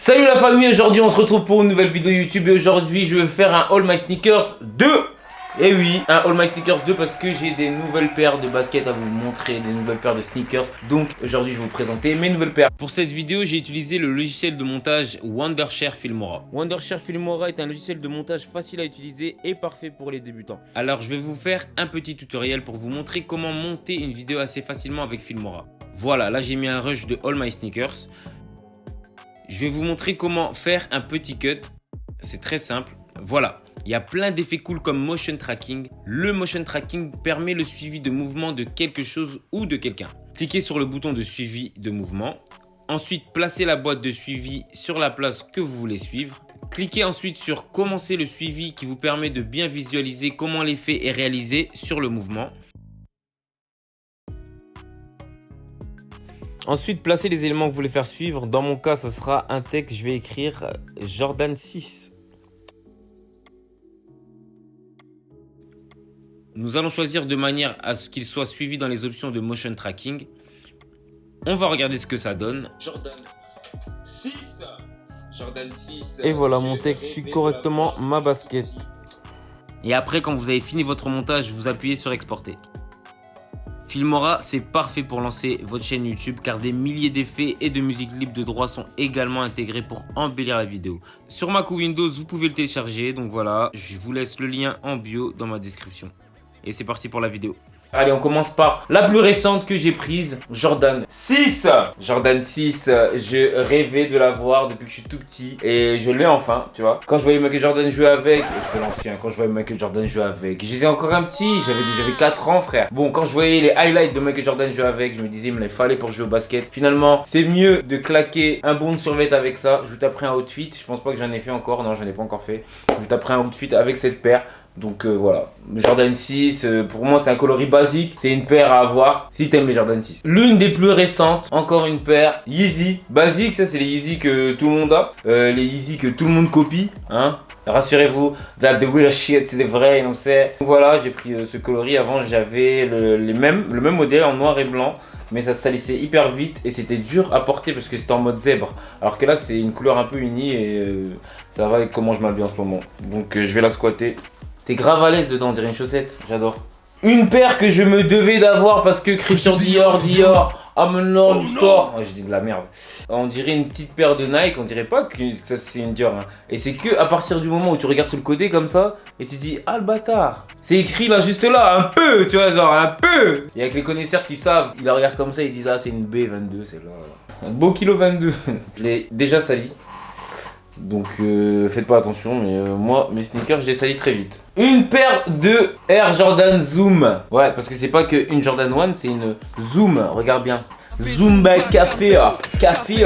Salut la famille, aujourd'hui on se retrouve pour une nouvelle vidéo YouTube et aujourd'hui je vais faire un All My Sneakers 2. Et oui, un All My Sneakers 2 parce que j'ai des nouvelles paires de baskets à vous montrer, des nouvelles paires de sneakers. Donc aujourd'hui je vais vous présenter mes nouvelles paires. Pour cette vidéo j'ai utilisé le logiciel de montage Wondershare Filmora. Wondershare Filmora est un logiciel de montage facile à utiliser et parfait pour les débutants. Alors je vais vous faire un petit tutoriel pour vous montrer comment monter une vidéo assez facilement avec Filmora. Voilà, là j'ai mis un rush de All My Sneakers. Je vais vous montrer comment faire un petit cut. C'est très simple. Voilà. Il y a plein d'effets cool comme motion tracking. Le motion tracking permet le suivi de mouvement de quelque chose ou de quelqu'un. Cliquez sur le bouton de suivi de mouvement. Ensuite, placez la boîte de suivi sur la place que vous voulez suivre. Cliquez ensuite sur commencer le suivi qui vous permet de bien visualiser comment l'effet est réalisé sur le mouvement. Ensuite, placez les éléments que vous voulez faire suivre. Dans mon cas, ce sera un texte. Je vais écrire Jordan 6. Nous allons choisir de manière à ce qu'il soit suivi dans les options de motion tracking. On va regarder ce que ça donne. Jordan 6. Jordan 6. Et voilà, mon texte suit correctement ma basket. Et après, quand vous avez fini votre montage, vous appuyez sur exporter. Filmora, c'est parfait pour lancer votre chaîne YouTube car des milliers d'effets et de musique libre de droit sont également intégrés pour embellir la vidéo. Sur Mac ou Windows, vous pouvez le télécharger. Donc voilà, je vous laisse le lien en bio dans ma description. Et c'est parti pour la vidéo. Allez, on commence par la plus récente que j'ai prise, Jordan 6. Jordan 6, je rêvais de l'avoir depuis que je suis tout petit et je l'ai enfin, tu vois. Quand je voyais Michael Jordan jouer avec, je fais l'ancien, quand je voyais Michael Jordan jouer avec, j'étais encore un petit, j'avais 4 ans frère. Bon, quand je voyais les highlights de Michael Jordan jouer avec, je me disais, il me les fallait pour jouer au basket. Finalement, c'est mieux de claquer un bon survêt avec ça. Je vous taperai un outfit, je pense pas que j'en ai fait encore, non, j'en ai pas encore fait. Je vous taperai un outfit avec cette paire. Donc voilà, Jordan 6, pour moi c'est un coloris basique, c'est une paire à avoir si t'aimes les Jordan 6. L'une des plus récentes, encore une paire, Yeezy, basique, ça c'est les Yeezy que tout le monde a, les Yeezy que tout le monde copie, hein. Rassurez-vous, that the real shit, c'est des vrais, on sait. Voilà, j'ai pris ce coloris, avant j'avais le même modèle en noir et blanc. Mais ça se salissait hyper vite et c'était dur à porter parce que c'était en mode zèbre. Alors que là c'est une couleur un peu unie et ça va avec comment je m'habille en ce moment. Donc je vais la squatter. T'es grave à l'aise dedans, on dirait une chaussette, j'adore. Une paire que je me devais d'avoir parce que Christian Dior, I'm in love store. Oh, j'ai dit de la merde. On dirait une petite paire de Nike, on dirait pas que ça c'est une Dior. Hein. Et c'est que à partir du moment où tu regardes sur le côté comme ça et tu dis ah le bâtard. C'est écrit là juste là, un peu, tu vois, genre un peu. Il y a que les connaisseurs qui savent, ils la regardent comme ça, ils disent ah c'est une B22, c'est là. Un beau kilo 22. Je l'ai déjà sali. Donc faites pas attention, mais moi mes sneakers je les salis très vite. Une paire de Air Jordan Zoom. Ouais, parce que c'est pas qu'une Jordan 1, c'est une Zoom, regarde bien. Zumba café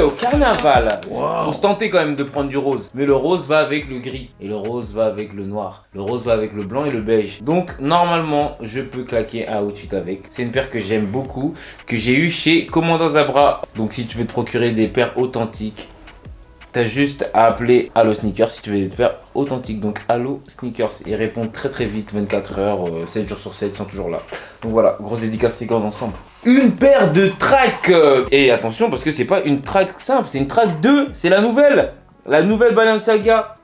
au carnaval. Wow. Faut se tenter quand même de prendre du rose. Mais le rose va avec le gris. Et le rose va avec le noir. Le rose va avec le blanc et le beige. Donc normalement je peux claquer un outfit avec. C'est une paire que j'aime beaucoup. Que j'ai eu chez Commandant Zabra. Donc si tu veux te procurer des paires authentiques, t'as juste à appeler Allo Sneakers si tu veux des paires authentiques. Donc Allo Sneakers, ils répondent très vite, 24 heures, 7 jours sur 7, ils sont toujours là. Donc voilà, grosse dédicace les gars ensemble. Une paire de tracks. Et attention parce que c'est pas une track simple, c'est une track 2, c'est la nouvelle Balenciaga.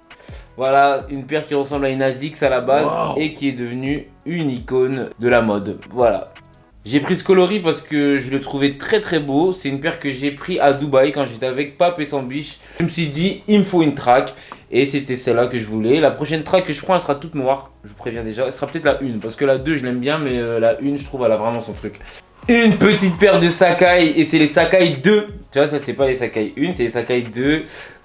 Voilà, une paire qui ressemble à une ASICS à la base. Wow. Et qui est devenue une icône de la mode. Voilà. J'ai pris ce coloris parce que je le trouvais très beau. C'est une paire que j'ai pris à Dubaï quand j'étais avec Pape et Sambiche. Je me suis dit, il me faut une track. Et c'était celle-là que je voulais. La prochaine track que je prends, elle sera toute noire. Je vous préviens déjà. Elle sera peut-être la 1. Parce que la 2, je l'aime bien. Mais la 1, je trouve, elle a vraiment son truc. Une petite paire de Sacai. Et c'est les Sacai 2. Tu vois, ça, c'est pas les Sacai 1, c'est les Sacai 2.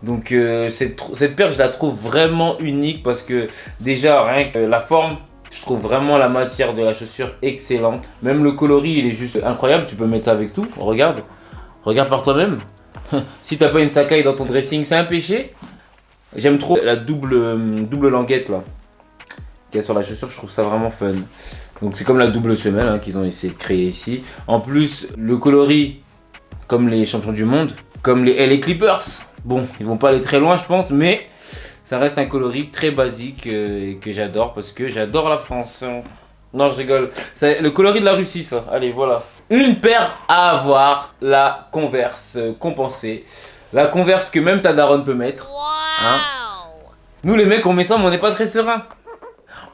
Donc, cette paire, je la trouve vraiment unique. Parce que déjà, rien que la forme. Je trouve vraiment la matière de la chaussure excellente. Même le coloris, il est juste incroyable. Tu peux mettre ça avec tout. Regarde. Regarde par toi-même. Si t'as pas une Sacai dans ton dressing, c'est un péché. J'aime trop la double languette là qu'il y a sur la chaussure. Je trouve ça vraiment fun. Donc c'est comme la double semelle hein, qu'ils ont essayé de créer ici. En plus, le coloris, comme les champions du monde, comme les LA Clippers. Bon, ils vont pas aller très loin je pense, mais ça reste un coloris très basique que j'adore parce que j'adore la France. Non, je rigole. C'est le coloris de la Russie, ça. Allez, voilà. Une paire à avoir, la Converse compensée. La Converse que même ta daronne peut mettre. Hein. Nous les mecs on met ça mais on n'est pas très serein.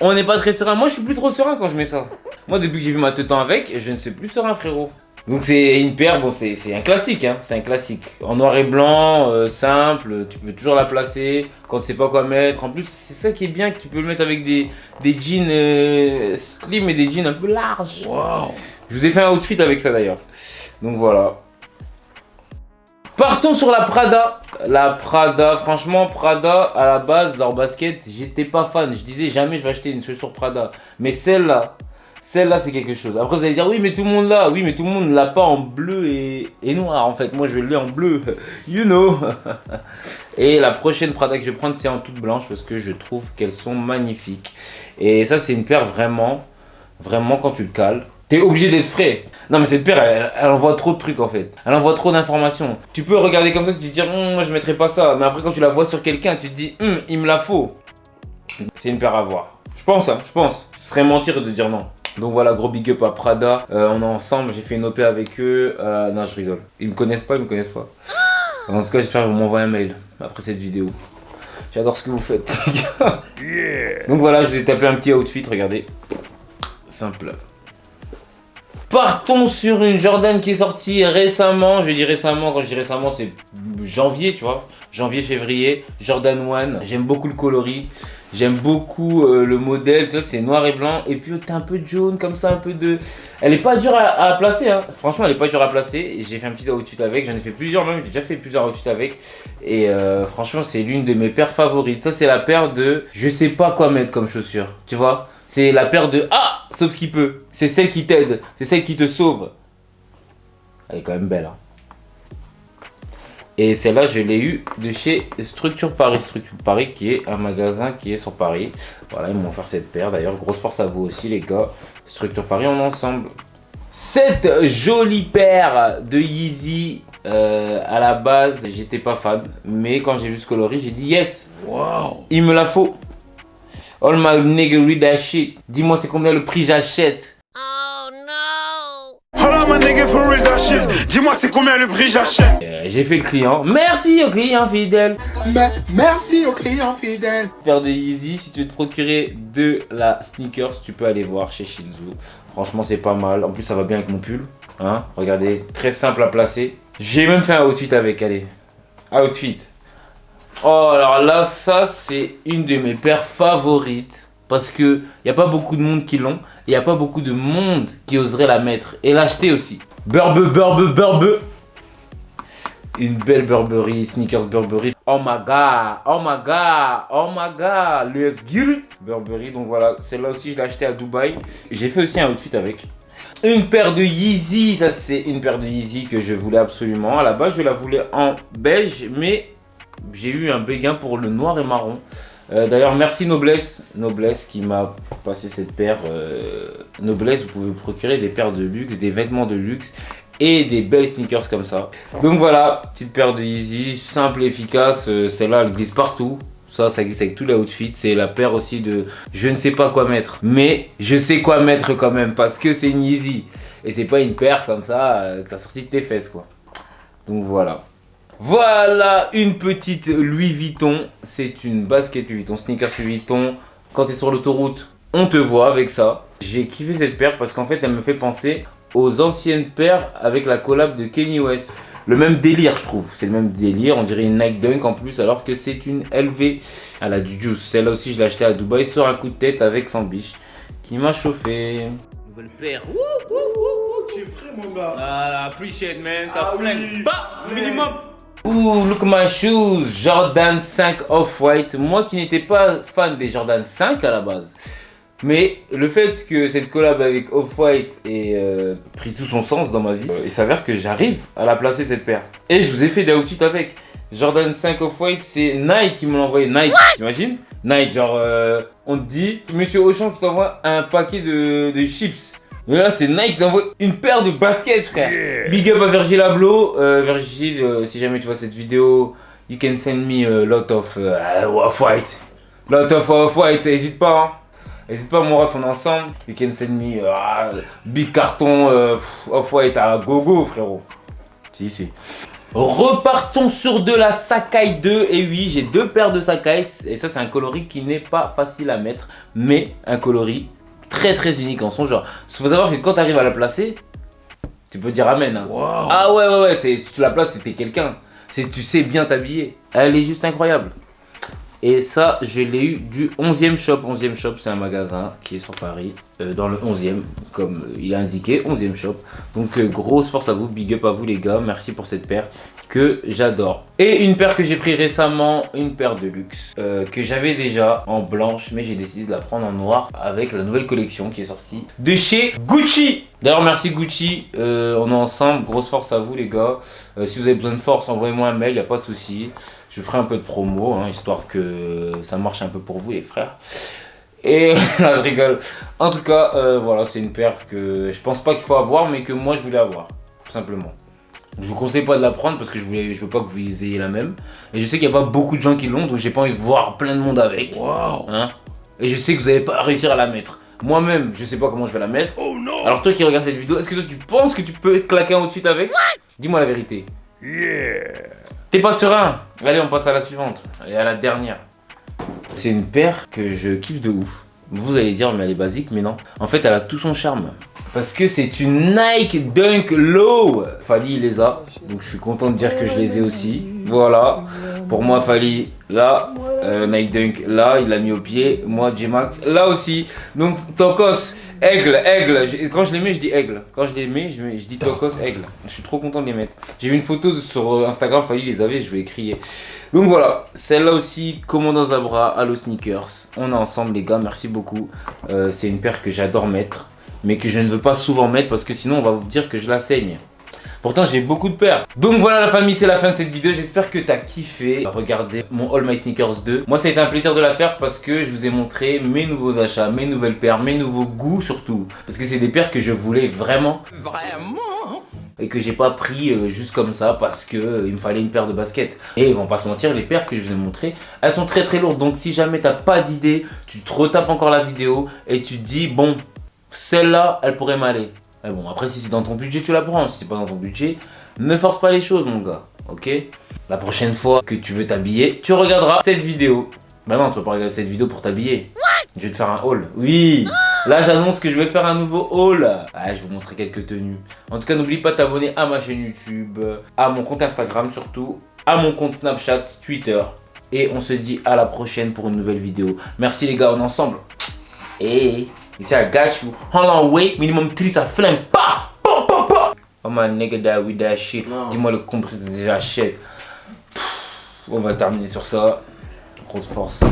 On n'est pas très serein. Moi je suis plus trop serein quand je mets ça. Moi depuis que j'ai vu ma teutin avec, je ne suis plus serein frérot. Donc c'est une paire, bon c'est un classique hein, c'est un classique. En noir et blanc, simple, tu peux toujours la placer quand tu sais pas quoi mettre. En plus c'est ça qui est bien, que tu peux le mettre avec des jeans slim et des jeans un peu larges. Wow. Je vous ai fait un outfit avec ça d'ailleurs. Donc voilà. Partons sur la Prada. La Prada, franchement Prada à la base, leur basket, j'étais pas fan. Je disais jamais je vais acheter une chaussure Prada. Mais celle-là c'est quelque chose. Après vous allez dire oui mais tout le monde l'a. Oui mais tout le monde l'a pas en bleu et noir en fait. Moi je l'ai en bleu. You know. Et la prochaine Prada que je vais prendre c'est en toute blanche parce que je trouve qu'elles sont magnifiques. Et ça c'est une paire vraiment quand tu le cales. T'es obligé d'être frais. Non mais cette paire, elle envoie trop de trucs en fait. Elle envoie trop d'informations. Tu peux regarder comme ça, tu te dire moi je mettrais pas ça. Mais après quand tu la vois sur quelqu'un, tu te dis il me la faut. C'est une paire à voir. Je pense hein, je pense. Ce serait mentir de dire non. Donc voilà, gros big up à Prada. On est ensemble, j'ai fait une OP avec eux. Non je rigole. Ils me connaissent pas. En tout cas j'espère qu'ils vont m'envoyer un mail après cette vidéo. J'adore ce que vous faites les gars. Yeah. Donc voilà, je vous ai tapé un petit outfit, regardez. Simple. Partons sur une Jordan qui est sortie récemment. Je dis récemment, quand je dis récemment, c'est janvier, tu vois. Janvier, février. Jordan 1. J'aime beaucoup le coloris. J'aime beaucoup le modèle. Tu vois, c'est noir et blanc. Et puis, t'as un peu de jaune, comme ça, un peu de... Elle est pas dure à placer, hein. Franchement, elle est pas dure à placer. J'ai fait un petit outfit avec. J'en ai fait plusieurs, même. J'ai déjà fait plusieurs outfits avec. Et franchement, c'est l'une de mes paires favorites. Ça, c'est la paire de... Je sais pas quoi mettre comme chaussure. Tu vois. C'est la paire de ah, sauf qui peut. C'est celle qui t'aide. C'est celle qui te sauve. Elle est quand même belle. Hein. Et celle-là, je l'ai eue de chez Structure Paris. Structure Paris qui est un magasin qui est sur Paris. Voilà, ils m'ont offert cette paire. D'ailleurs, grosse force à vous aussi, les gars. Structure Paris, on est ensemble. Cette jolie paire de Yeezy. À la base, j'étais pas fan. Mais quand j'ai vu ce coloris, j'ai dit yes. Wow. Il me la faut. All my nigga read that shit. Dis-moi c'est combien le prix j'achète. Oh no. All my nigga for real that shit. Dis-moi c'est combien le prix j'achète. J'ai fait le client. Merci au client fidèle. Merci au client fidèle. Paire de Yeezy, si tu veux te procurer de la sneakers, tu peux aller voir chez Shinzo. Franchement c'est pas mal. En plus ça va bien avec mon pull. Hein, regardez, très simple à placer. J'ai même fait un outfit avec, allez. Outfit. Oh alors là ça c'est une de mes paires favorites parce que y a pas beaucoup de monde qui l'ont et y a pas beaucoup de monde qui oserait la mettre et l'acheter aussi. Burberry. Une belle Burberry, sneakers Burberry. Oh my god, let's get it. Burberry, donc voilà, celle-là aussi je l'ai acheté à Dubaï. J'ai fait aussi un outfit avec. Une paire de Yeezy, ça c'est une paire de Yeezy que je voulais absolument. À la base je la voulais en beige mais j'ai eu un béguin pour le noir et marron. D'ailleurs, merci Noblesse qui m'a passé cette paire. Noblesse, vous pouvez vous procurer des paires de luxe, des vêtements de luxe et des belles sneakers comme ça. Donc voilà, petite paire de Yeezy, simple et efficace. Celle-là, elle glisse partout. Ça glisse avec tous les outfits. C'est la paire aussi de je ne sais pas quoi mettre. Mais je sais quoi mettre quand même parce que c'est une Yeezy. Et c'est pas une paire comme ça, t'as sorti de tes fesses quoi. Donc voilà. Voilà une petite Louis Vuitton, c'est une basket Louis Vuitton, sneakers Louis Vuitton. Quand tu es sur l'autoroute, on te voit avec ça. J'ai kiffé cette paire parce qu'en fait elle me fait penser aux anciennes paires avec la collab de Kanye West. Le même délire je trouve, c'est le même délire, on dirait une Nike Dunk en plus alors que c'est une LV. Elle a du juice, celle-là aussi je l'ai achetée à Dubaï sur un coup de tête avec Sambiche qui m'a chauffé. Nouvelle paire, Tu es frais mon gars. Ah, appreciate man, ça flingue, oui, bah, minimum. Ouh, look my shoes, Jordan 5 Off-White. Moi qui n'étais pas fan des Jordan 5 à la base. Mais le fait que cette collab avec Off-White ait pris tout son sens dans ma vie, il s'avère que j'arrive à la placer cette paire. Et je vous ai fait des outfits avec. Jordan 5 Off-White, c'est Nike qui me l'a envoyé. Nike, t'imagines? Nike, genre, on te dit, Monsieur Auchan qui t'envoie un paquet de chips. Mais là c'est Nike qui t'envoie une paire de baskets frère. Yeah. Big up à Virgil Abloh. Virgil, si jamais tu vois cette vidéo, you can send me a lot of Off-White. Lot of Off-White, hésite pas hein. Hésite pas mon ref, on est ensemble. You can send me big carton Off-White à gogo frérot. Si. Repartons sur de la Sacai 2. Et oui, j'ai 2 paires de Sacai. Et ça, c'est un coloris qui n'est pas facile à mettre. Mais un coloris très unique en son genre. Il faut savoir que quand tu arrives à la placer, tu peux dire amen. Hein. Wow. Ah ouais, si tu la places, c'était quelqu'un. Tu sais bien t'habiller. Elle est juste incroyable. Et ça, je l'ai eu du 11e shop. 11e shop, c'est un magasin qui est sur Paris, dans le 11e, comme il est indiqué, 11e shop. Donc, grosse force à vous, big up à vous les gars. Merci pour cette paire que j'adore. Et une paire que j'ai pris récemment, une paire de luxe, que j'avais déjà en blanche, mais j'ai décidé de la prendre en noir avec la nouvelle collection qui est sortie de chez Gucci. D'ailleurs, merci Gucci, on est ensemble, grosse force à vous les gars. Si vous avez besoin de force, envoyez-moi un mail, il n'y a pas de souci. Je ferai un peu de promo, hein, histoire que ça marche un peu pour vous les frères. Et là je rigole. En tout cas, voilà, c'est une paire que je pense pas qu'il faut avoir, mais que moi je voulais avoir, tout simplement. Je vous conseille pas de la prendre parce que je veux pas que vous ayez la même. Et je sais qu'il n'y a pas beaucoup de gens qui l'ont, donc j'ai pas envie de voir plein de monde avec. Wow. Hein. Et je sais que vous n'allez pas réussir à la mettre. Moi-même, je sais pas comment je vais la mettre. Oh non. Alors toi qui regardes cette vidéo, est-ce que toi tu penses que tu peux claquer un outfit avec? Dis-moi la vérité. Yeah. T'es pas serein? Allez, on passe à la suivante. Et à la dernière. C'est une paire que je kiffe de ouf. Vous allez dire, mais elle est basique, mais non. En fait, elle a tout son charme. Parce que c'est une Nike Dunk Low. Fally, il les a. Donc, je suis content de dire que je les ai aussi. Voilà. Pour moi, Fally, là. Nike Dunk, là. Il l'a mis au pied. Moi, J-Max, là aussi. Donc, Tokos, aigle. Quand je les mets, je dis aigle. Quand je les mets, je dis Tokos, aigle. Je suis trop content de les mettre. J'ai vu une photo sur Instagram. Fally les avait, je vais crier. Donc voilà, celle-là aussi, Commandant Zabra, Allo Sneakers. On est ensemble les gars, merci beaucoup. C'est une paire que j'adore mettre, mais que je ne veux pas souvent mettre parce que sinon on va vous dire que je la saigne. Pourtant j'ai beaucoup de paires. Donc voilà la famille, c'est la fin de cette vidéo. J'espère que tu as kiffé. Regardez mon All My Sneakers 2. Moi ça a été un plaisir de la faire parce que je vous ai montré mes nouveaux achats, mes nouvelles paires, mes nouveaux goûts surtout. Parce que c'est des paires que je voulais vraiment. Et que j'ai pas pris juste comme ça parce que il me fallait une paire de baskets. Et on va pas se mentir, les paires que je vous ai montrées, elles sont très lourdes. Donc si jamais t'as pas d'idée, tu te retapes encore la vidéo et tu te dis bon, celle-là, elle pourrait m'aller. Mais bon, après si c'est dans ton budget, tu la prends. Si c'est pas dans ton budget, ne force pas les choses mon gars, ok? La prochaine fois que tu veux t'habiller, tu regarderas cette vidéo. Bah non, tu vas pas regarder cette vidéo pour t'habiller. Je vais te faire un haul. Oui, là j'annonce que je vais faire un nouveau haul. Ah, je vais vous montrer quelques tenues. En tout cas, n'oublie pas de t'abonner à ma chaîne YouTube, à mon compte Instagram surtout, à mon compte Snapchat, Twitter. Et on se dit à la prochaine pour une nouvelle vidéo. Merci les gars, on est ensemble. Et ici I got you. Hold on, wait, minimum 3 ça flingue. Pa! Pa! Pa! Pa! Oh my nigga that with that shit. Dis-moi le compris de déjà shit. On va terminer sur ça. Grosse force.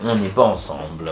On n'est pas ensemble.